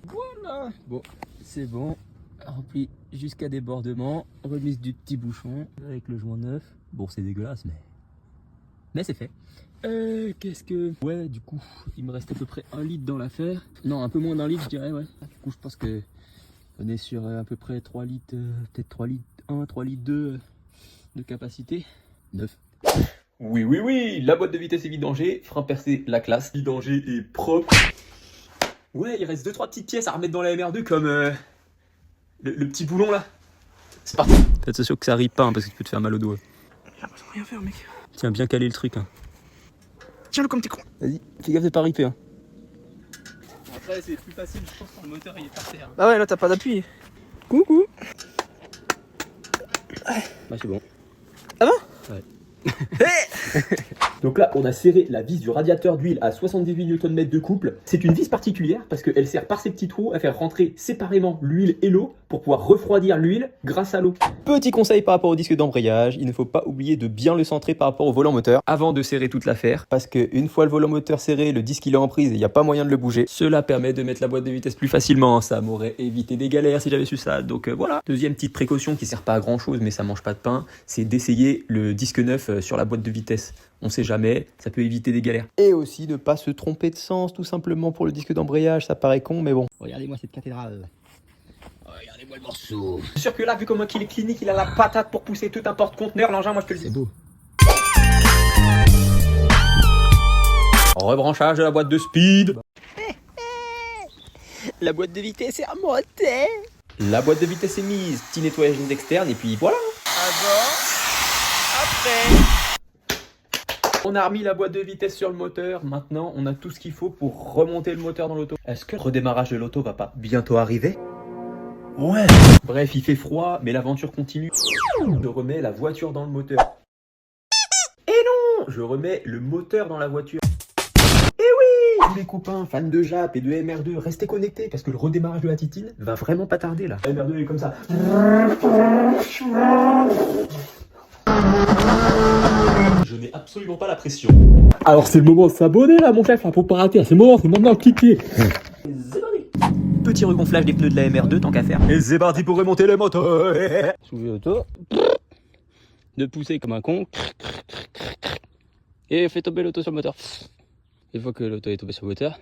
Voilà. Bon, c'est bon. Rempli jusqu'à débordement. Remise du petit bouchon avec le joint neuf. Bon, c'est dégueulasse, mais c'est fait. Qu'est-ce que... Ouais, du coup, il me reste à peu près 1 litre dans l'affaire. Non, un peu moins d'1 litre, je dirais, ouais. Du coup, je pense que on est sur à peu près 3 litres, peut-être 3 litres 1, 3 litres 2 de capacité. 9. Oui, oui, oui, la boîte de vitesse est vidangée, frein percé, la classe, vidangée et propre. Ouais, il reste 2-3 petites pièces à remettre dans la MR2 comme le petit boulon là. C'est parti. Faites attention que ça arrive pas, hein, parce que tu peux te faire mal au doigt. J'ai l'impression de rien faire, mec. Tiens, bien caler le truc. Hein. Tiens-le comme t'es con. Vas-y, fais gaffe de pas ripper. Hein. Après, c'est plus facile, je pense, quand le moteur il est par terre. Bah ouais, là t'as pas d'appui. Coucou. Bah, c'est bon. Ah bon? Ouais. Donc là, on a serré la vis du radiateur d'huile à 78 Nm de couple. C'est une vis particulière parce qu'elle sert par ses petits trous à faire rentrer séparément l'huile et l'eau pour pouvoir refroidir l'huile grâce à l'eau. Petit conseil par rapport au disque d'embrayage, il ne faut pas oublier de bien le centrer par rapport au volant moteur avant de serrer toute l'affaire. Parce qu'une fois le volant moteur serré, le disque il est en prise et il n'y a pas moyen de le bouger. Cela permet de mettre la boîte de vitesse plus facilement. Ça m'aurait évité des galères si j'avais su ça. Donc voilà. Deuxième petite précaution qui sert pas à grand chose mais ça mange pas de pain, c'est d'essayer le disque neuf sur la boîte de vitesse. On sait jamais, ça peut éviter des galères. Et aussi ne pas se tromper de sens tout simplement pour le disque d'embrayage, ça paraît con mais bon. Regardez-moi cette cathédrale. Ouais. regardez-moi le morceau. Je suis sûr que là, vu comment il est clinique, il a la patate pour pousser tout un porte-conteneur, l'engin, moi je te le dis. C'est beau. Rebranchage de la boîte de speed. La boîte de vitesse est remontée. La boîte de vitesse est mise, petit nettoyage externe et puis voilà. Avant, après. On a remis la boîte de vitesse sur le moteur. Maintenant, on a tout ce qu'il faut pour remonter le moteur dans l'auto. Est-ce que le redémarrage de l'auto va pas bientôt arriver? Ouais. Bref, il fait froid, mais l'aventure continue. Je remets la voiture dans le moteur. Et non, je remets le moteur dans la voiture. Et oui, tous les copains fans de Jap et de MR2, restez connectés parce que le redémarrage de la Titine va vraiment pas tarder là. La MR2 est comme ça. Je n'ai absolument pas la pression. Alors c'est le moment de s'abonner là mon chef, faut pas rater, c'est le moment, c'est maintenant, cliquez. Petit regonflage des pneus de la MR2 tant qu'à faire. Et c'est parti pour remonter le moteur. Soulevez l'auto, de pousser comme un con, et fait tomber l'auto sur le moteur. Une fois que l'auto est tombée sur le moteur,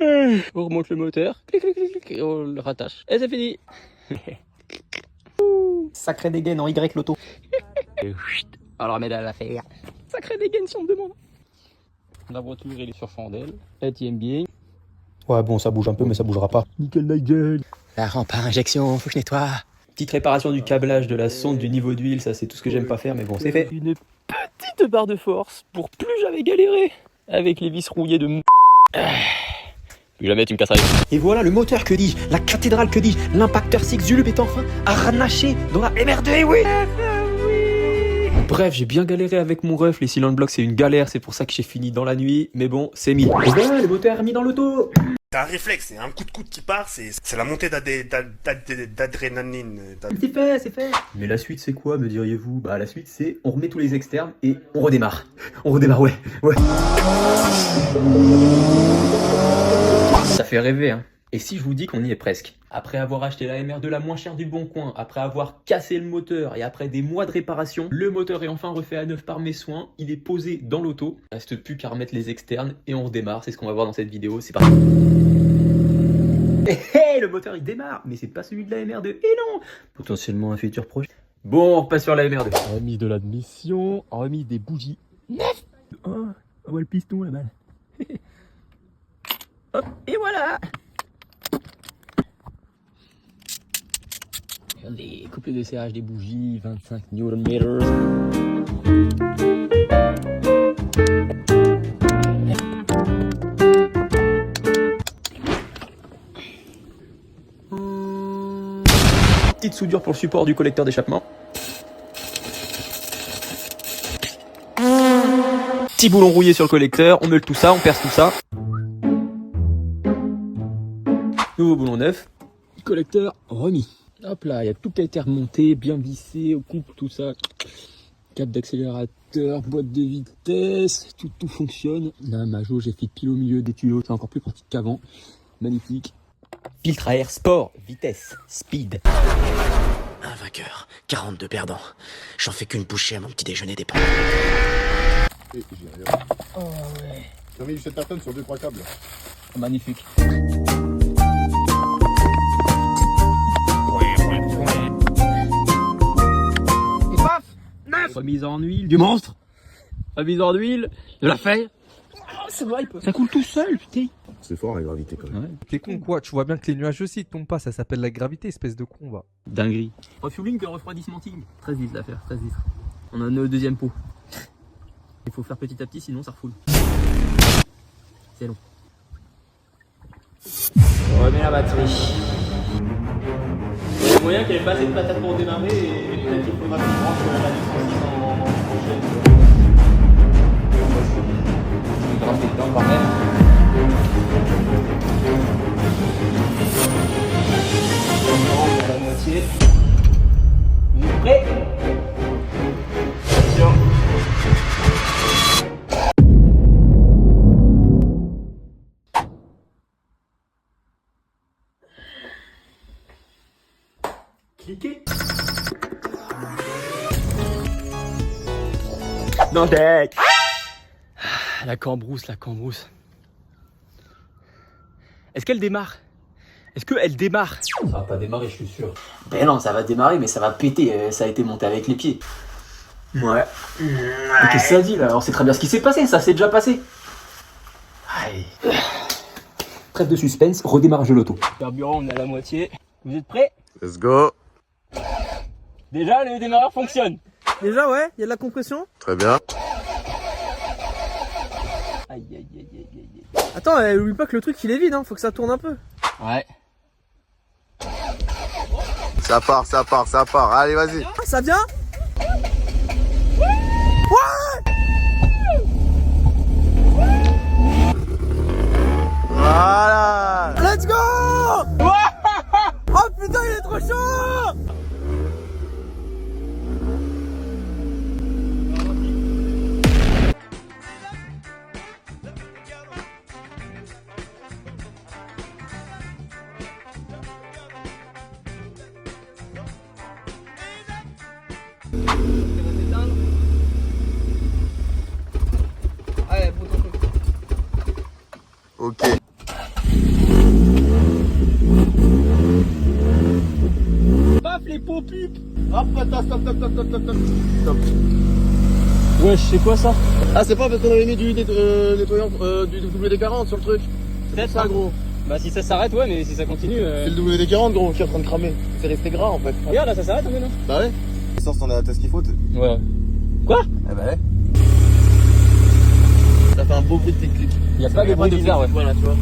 on remonte le moteur, clic, clic, clic, clic, et on le rattache. Et c'est fini. Sacré dégaine en Y l'auto. On le remet dans l'affaire. Sacré dégaine si on me demande. La voiture elle est sur chandelle, elle tient bien. Ouais, bon, ça bouge un peu, mais ça bougera pas. Nickel la gueule. La rampe à injection, faut que je nettoie. Petite réparation du câblage, de la sonde, du niveau d'huile, ça c'est tout ce que j'aime pas faire, mais bon, c'est fait. Une petite barre de force pour plus jamais galérer avec les vis rouillées de plus jamais tu me casseras les... Et voilà le moteur, que dis-je, la cathédrale, que dis-je, l'impacteur 6 Zulub est enfin harnaché dans la MR2, et oui. Bref, j'ai bien galéré avec mon ref, les cylindres blocs c'est une galère, c'est pour ça que j'ai fini dans la nuit, mais bon, c'est mis. Et voilà, le moteur est mis dans l'auto. C'est un réflexe, c'est un coup de coude qui part, c'est la montée d'adrénaline. C'est fait, c'est fait. Mais la suite c'est quoi, me diriez-vous? Bah la suite c'est, on remet tous les externes et on redémarre. On redémarre, ouais, ouais. Ça fait rêver, hein. Et si je vous dis qu'on y est presque? Après avoir acheté la MR2 la moins chère du Bon Coin, après avoir cassé le moteur et après des mois de réparation, le moteur est enfin refait à neuf par mes soins, il est posé dans l'auto. Il reste plus qu'à remettre les externes et on redémarre, c'est ce qu'on va voir dans cette vidéo, c'est parti. Le moteur il démarre, mais c'est pas celui de la MR2, et non. Potentiellement un futur projet. Bon, on repasse sur la MR2. Remise de l'admission, remise des bougies. Neuf. Oh, on voit le piston là-bas. Hop, et voilà. Regardez, couple de serrage des bougies, 25 Nm. Petite soudure pour le support du collecteur d'échappement. Petit boulon rouillé sur le collecteur, on meule tout ça, on perce tout ça. Nouveau boulon neuf. Collecteur remis. Hop là, il y a tout qui a été remonté, bien vissé, au couple, tout ça. Câble d'accélérateur, boîte de vitesse, tout fonctionne. Là, ma jauge, j'ai fait pile au milieu des tuyaux, c'est encore plus pratique qu'avant. Magnifique. Filtre à air sport, vitesse, speed. Un vainqueur, 42 perdants. J'en fais qu'une bouchée à mon petit déjeuner des pains. Oh ouais. J'ai mis 7 personnes sur 2-3 câbles. Magnifique. Et paf, 9. Remise en huile du monstre. Remise en huile de la fer. Ça va, ça coule tout seul, putain. C'est fort la gravité quand même. Ouais. T'es con quoi? Tu vois bien que les nuages aussi tombent pas, ça s'appelle la gravité, espèce de con va. Dinguerie. Refueling que refroidissement. 13 litres l'affaire, 13 litres. On a un deuxième pot. Il faut faire petit à petit sinon ça refoule. C'est long. On remet la batterie. Il y a moyen qu'il n'y ait pas assez de patates pour démarrer et peut-être qu'il faudra qu'on branche la 206 en prochaine. Je vais graffer dedans quand même. On à la moitié. Vous êtes prêts? Attention. Cliquez. Non, deck. La cambrousse, la cambrousse. Est-ce qu'elle démarre? Est-ce qu'elle démarre? Ça va pas démarrer, je suis sûr. Ben non, ça va démarrer, mais ça va péter. Ça a été monté avec les pieds. Ouais. Mais qu'est-ce que ça dit là? On sait très bien ce qui s'est passé, ça s'est déjà passé. Aïe. Trêve de suspense, redémarrage de l'auto. Carburant, on est à la moitié. Vous êtes prêts? Let's go. Déjà, le démarreur fonctionne. Déjà, ouais, il y a de la compression. Très bien. Aïe, aïe, aïe, aïe, aïe. Attends, oublie pas que le truc il est vide, hein, faut que ça tourne un peu. Ouais. Ça part, ça part, ça part. Allez, vas-y. Ah, ça vient? Voilà. Let's go! Oh putain, il est trop chaud! Allez, bon temps. Ok. Paf les pots pupes. Hop, attends, stop, stop, stop, stop, stop, stop. Stop. Wesh, c'est quoi ça? Ah, c'est pas parce qu'on avait mis du nettoyant du WD-40 sur le truc. Peut-être ça, gros. Bah si ça s'arrête, ouais, mais si ça continue... C'est le WD-40, gros, qui est en train de cramer. C'est resté gras, en fait. Regarde, là, ça s'arrête maintenant. Bah ouais. L'essence, t'en as ce qu'il faut. Ouais. Quoi? Eh bah ouais. Ça fait un beau bruit de clic. Il y a pas de bruit bizarre, ouais. Voilà, tu vois.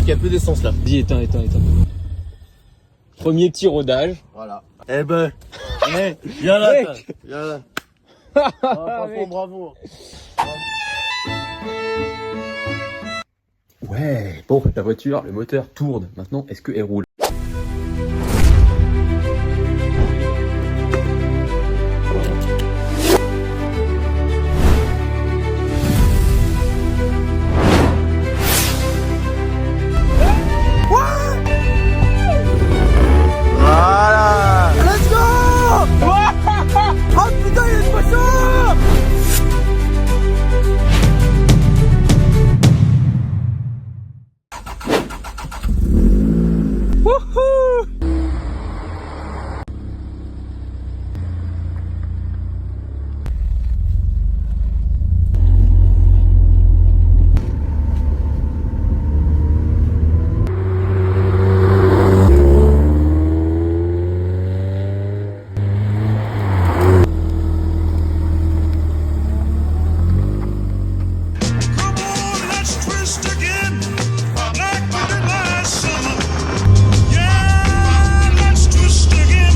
Il y a peu d'essence, là. Dis, éteins. Premier petit rodage. Voilà. Eh ben. Viens là, Mec. viens là. Mec. Bravo. Ouais, bon, la voiture, le moteur tourne. Maintenant, est-ce qu'elle roule? Voilà. Let's go! Oh putain, il est trop chaud! Wouhou! Let's twist again, like we did last summer. Yeah, let's twist again,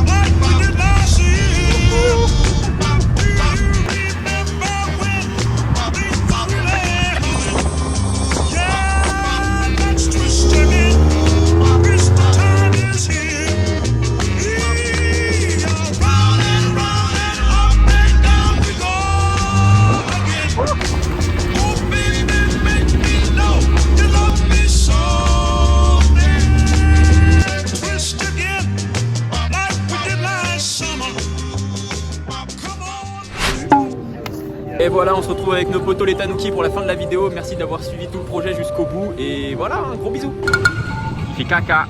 like we did last year. Do you remember when we left? Yeah, let's twist again, this time is here. Round and round and up and down we go again. Oh baby, make me know you love me so. Twist again, like we did last summer. Come on. Et voilà, on se retrouve avec nos potos les Tanuki pour la fin de la vidéo. Merci d'avoir suivi tout le projet jusqu'au bout. Et voilà, un gros bisou. Il fait caca.